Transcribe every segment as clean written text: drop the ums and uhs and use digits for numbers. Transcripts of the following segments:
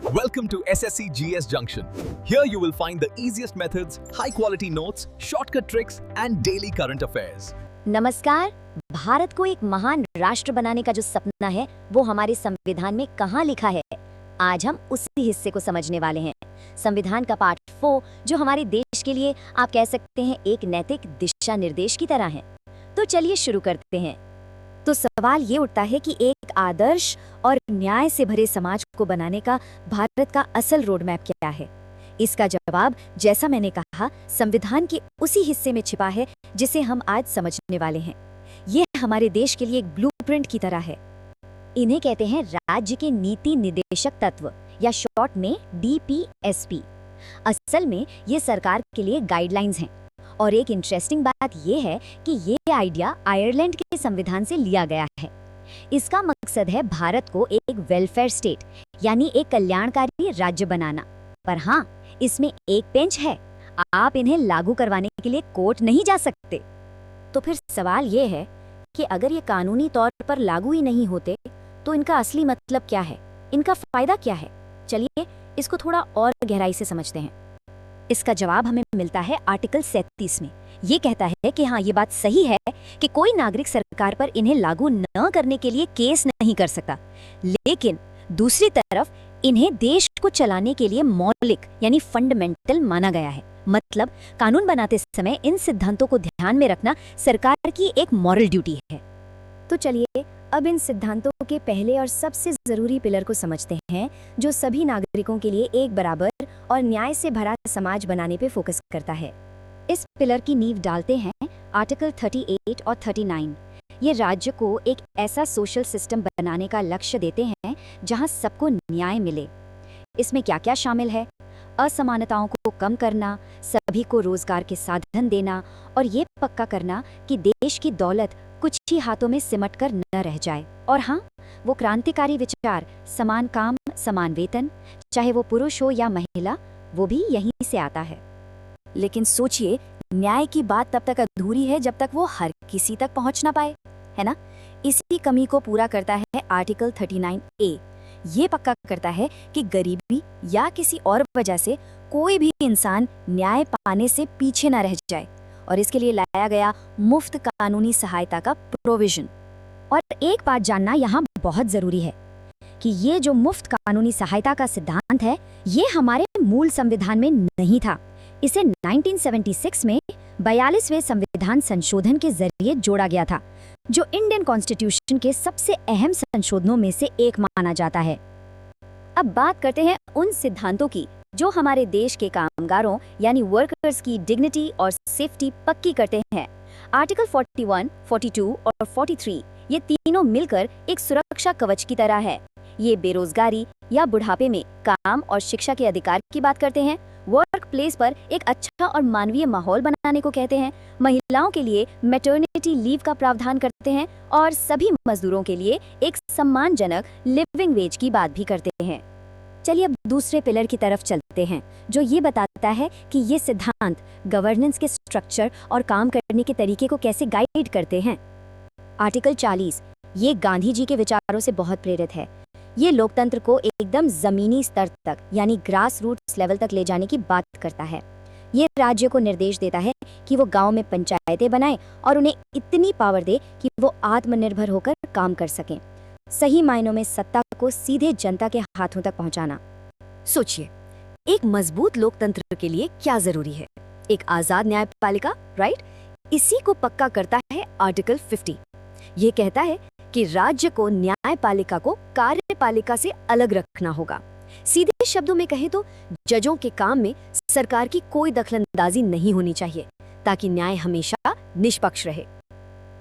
Welcome to SSC GS Junction. Here you will find the easiest methods, high quality notes, shortcut tricks and daily current affairs. नमस्कार। भारत को एक महान राष्ट्र बनाने का जो सपना है वो हमारे संविधान में कहाँ लिखा है, आज हम उसी हिस्से को समझने वाले हैं। संविधान का पार्ट 4 जो हमारे देश के लिए आप कह सकते हैं एक नैतिक दिशा निर्देश की तरह है। तो चलिए शुरू करते हैं। तो सवाल ये उठता है कि एक आदर्श और न्याय से भरे समाज को बनाने का भारत का असल रोड मैप क्या है? इसका जवाब, जैसा मैंने कहा, संविधान के उसी हिस्से में छिपा है जिसे हम आज समझने वाले हैं। ये हमारे देश के लिए एक ब्लूप्रिंट की तरह है। इन्हें कहते हैं राज्य के नीति निर्देशक तत्व या शॉर्ट में DPSP। असल में ये सरकार के लिए गाइडलाइंस हैं। और एक इंटरेस्टिंग बात ये है कि ये आइडिया आयरलैंड के संविधान से लिया गया है। इसका मकसद है भारत को एक वेलफेयर स्टेट यानी एक कल्याणकारी राज्य बनाना। पर हाँ, इसमें एक पेंच है, आप इन्हें लागू करवाने के लिए कोर्ट नहीं जा सकते। तो फिर सवाल ये है कि अगर ये कानूनी तौर पर लागू ही नहीं होते तो इनका असली मतलब क्या है, इनका फायदा क्या है? चलिए इसको थोड़ा और गहराई से समझते हैं। इसका जवाब हमें मिलता है आर्टिकल 37 में। ये कहता है कि हाँ, ये बात सही है कि कोई नागरिक सरकार पर इन्हें लागू न करने के लिए केस नहीं कर सकता, लेकिन दूसरी तरफ इन्हें देश को चलाने के लिए मौलिक यानी फंडामेंटल माना गया है। मतलब कानून बनाते समय इन सिद्धांतों को ध्यान में रखना सरकार की एक मॉरल ड्यूटी है। तो चलिए अब इन सिद्धांतों के पहले और सबसे जरूरी पिलर को समझते हैं जो सभी नागरिकों के लिए एक बराबर और न्याय से भरा समाज बनाने पे फोकस करता है। इस पिलर की नींव डालते हैं आर्टिकल 38 और 39। ये राज्य को एक ऐसा सोशल सिस्टम बनाने का लक्ष्य देते हैं जहां सबको न्याय मिले। इसमें क्या क्या शामिल है? असमानताओं को कम करना, सभी को रोजगार के साधन देना और ये पक्का करना कि देश की दौलत कुछ ही हाथों में सिमट कर न रह जाए। और हाँ, वो क्रांतिकारी विचार समान काम समान वेतन, चाहे वो पुरुष हो या महिला, वो भी यहीं से आता है। लेकिन सोचिए, न्याय की बात तब तक अधूरी है जब तक वो हर किसी तक पहुंच ना पाए, है ना? इसी कमी को पूरा करता है आर्टिकल 39A। ये पक्का करता है कि गरीबी या किसी और वजह से कोई भी इंसान न्याय पाने से पीछे ना रह जाए, और इसके लिए लाया गया मुफ्त कानूनी सहायता का प्रोविजन। और एक बात जानना यहाँ बहुत जरूरी है कि ये जो मुफ्त कानूनी सहायता का सिद्धांत है, ये हमारे मूल संविधान में नहीं था। इसे 1976 में 42वें संविधान संशोधन के जरिए जोड़ा गया था, जो इंडियन कॉन्स्टिट्यूशन के सबसे अहम संशोधनों में से एक माना जाता है। अब बात करते हैं उन सिद्धांतों की जो हमारे देश के कामगारों यानी वर्कर्स की डिग्निटी और सेफ्टी पक्की करते हैं। आर्टिकल 41, 42 और 43 ये तीनों मिलकर एक सुरक्षा कवच की तरह है। ये बेरोजगारी या बुढ़ापे में काम और शिक्षा के अधिकार की बात करते हैं, वर्क प्लेस पर एक अच्छा और मानवीय माहौल बनाने को कहते हैं, महिलाओं के लिए मैटरनिटी लीव का प्रावधान करते हैं और सभी मजदूरों के लिए एक सम्मानजनक लिविंग वेज की बात भी करते हैं। चलिए अब दूसरे पिलर की तरफ चलते हैं जो ये बताता है कि ये सिद्धांत गवर्नेंस के स्ट्रक्चर और काम करने के तरीके को कैसे गाइड करते हैं। आर्टिकल 40 ये गांधी जी के विचारों से बहुत प्रेरित है। ये लोकतंत्र को एकदम जमीनी स्तर तक यानी ग्रास रूट्स लेवल तक ले जाने की बात करता है। ये राज्य को निर्देश देता है कि वो गांव में पंचायतें बनाए और उन्हें इतनी पावर दे कि वो आत्मनिर्भर होकर काम कर सकें। सही मायनों में सत्ता को सीधे जनता के हाथों तक पहुंचाना। सोचिए, एक मजबूत लोकतंत्र के लिए क्या जरूरी है? एक आजाद न्यायपालिका, राइट? इसी को पक्का करता है आर्टिकल 50। ये कहता है कि राज्य को न्यायपालिका को कार्यपालिका से अलग रखना होगा। सीधे शब्दों में कहें तो जजों के काम में सरकार की कोई दखलंदाजी नहीं होनी चाहिए ताकि न्याय हमेशा निष्पक्ष रहे।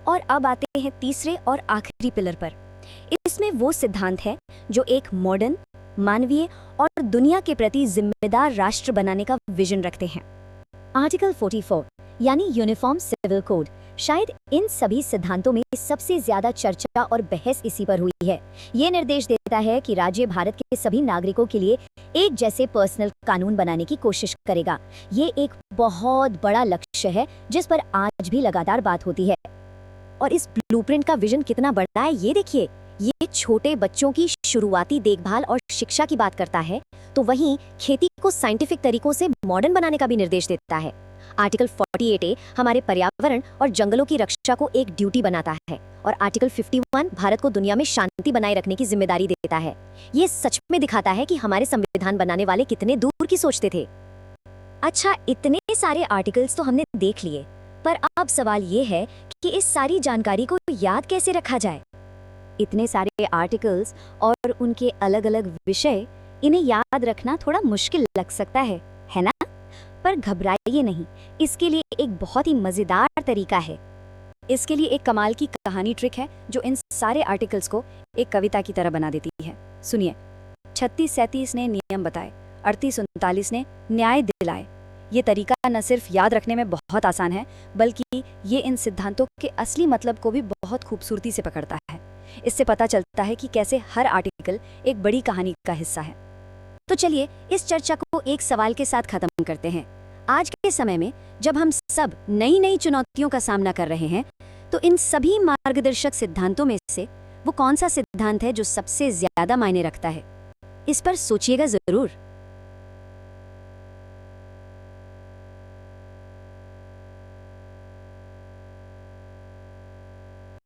और अब आते हैं तीसरे और आखिरी पिलर पर। इसमें वो सिद्धांत है जो एक मॉडर्न, मानवीय और दुनिया के प्रति जिम्मेदार राष्ट्र बनाने का विजन रखते हैं। आर्टिकल 44 यानी यूनिफॉर्म सिविल कोड शायद इन सभी सिद्धांतों में सबसे ज्यादा चर्चा और बहस इसी पर हुई है। ये निर्देश देता है कि राज्य भारत के सभी नागरिकों के लिए एक जैसे पर्सनल कानून बनाने की कोशिश करेगा। ये एक बहुत बड़ा लक्ष्य है जिस पर आज भी लगातार बात होती है। और इस ब्लूप्रिंट का विजन कितना बड़ा है ये देखिए। ये छोटे बच्चों की शुरुआती देखभाल और शिक्षा की बात करता है, तो वहीं खेती को साइंटिफिक तरीकों से मॉडर्न बनाने का भी निर्देश देता है। आर्टिकल 48A हमारे पर्यावरण और जंगलों की रक्षा को एक ड्यूटी बनाता है और आर्टिकल 51 भारत को दुनिया में शांति बनाए रखने की जिम्मेदारी देता है। ये सच में दिखाता है कि हमारे संविधान बनाने वाले कितने दूर की सोचते थे। अच्छा, इतने सारे आर्टिकल्स तो हमने देख लिए, पर अब सवाल ये है कि इस सारी जानकारी को याद कैसे रखा जाए। इतने सारे आर्टिकल्स और उनके अलग अलग विषय, इन्हें याद रखना थोड़ा मुश्किल लग सकता है ना? पर घबराइए नहीं, इसके लिए एक बहुत ही मजेदार तरीका है। इसके लिए एक कमाल की कहानी ट्रिक है जो इन सारे आर्टिकल्स को एक कविता की तरह बना देती है। सुनिए, 36-37 ने नियम बताए, 38-39 ने न्याय दिलाए। ये तरीका न सिर्फ याद रखने में बहुत आसान है, बल्कि ये इन सिद्धांतों के असली मतलब को भी बहुत खूबसूरती से पकड़ता है। इससे पता चलता है कि कैसे हर आर्टिकल एक बड़ी कहानी का हिस्सा है। तो चलिए इस चर्चा को एक सवाल के साथ खत्म करते हैं। आज के समय में जब हम सब नई नई चुनौतियों का सामना कर रहे हैं, तो इन सभी मार्गदर्शक सिद्धांतों में से वो कौन सा सिद्धांत है जो सबसे ज्यादा मायने रखता है? इस पर सोचिएगा जरूर।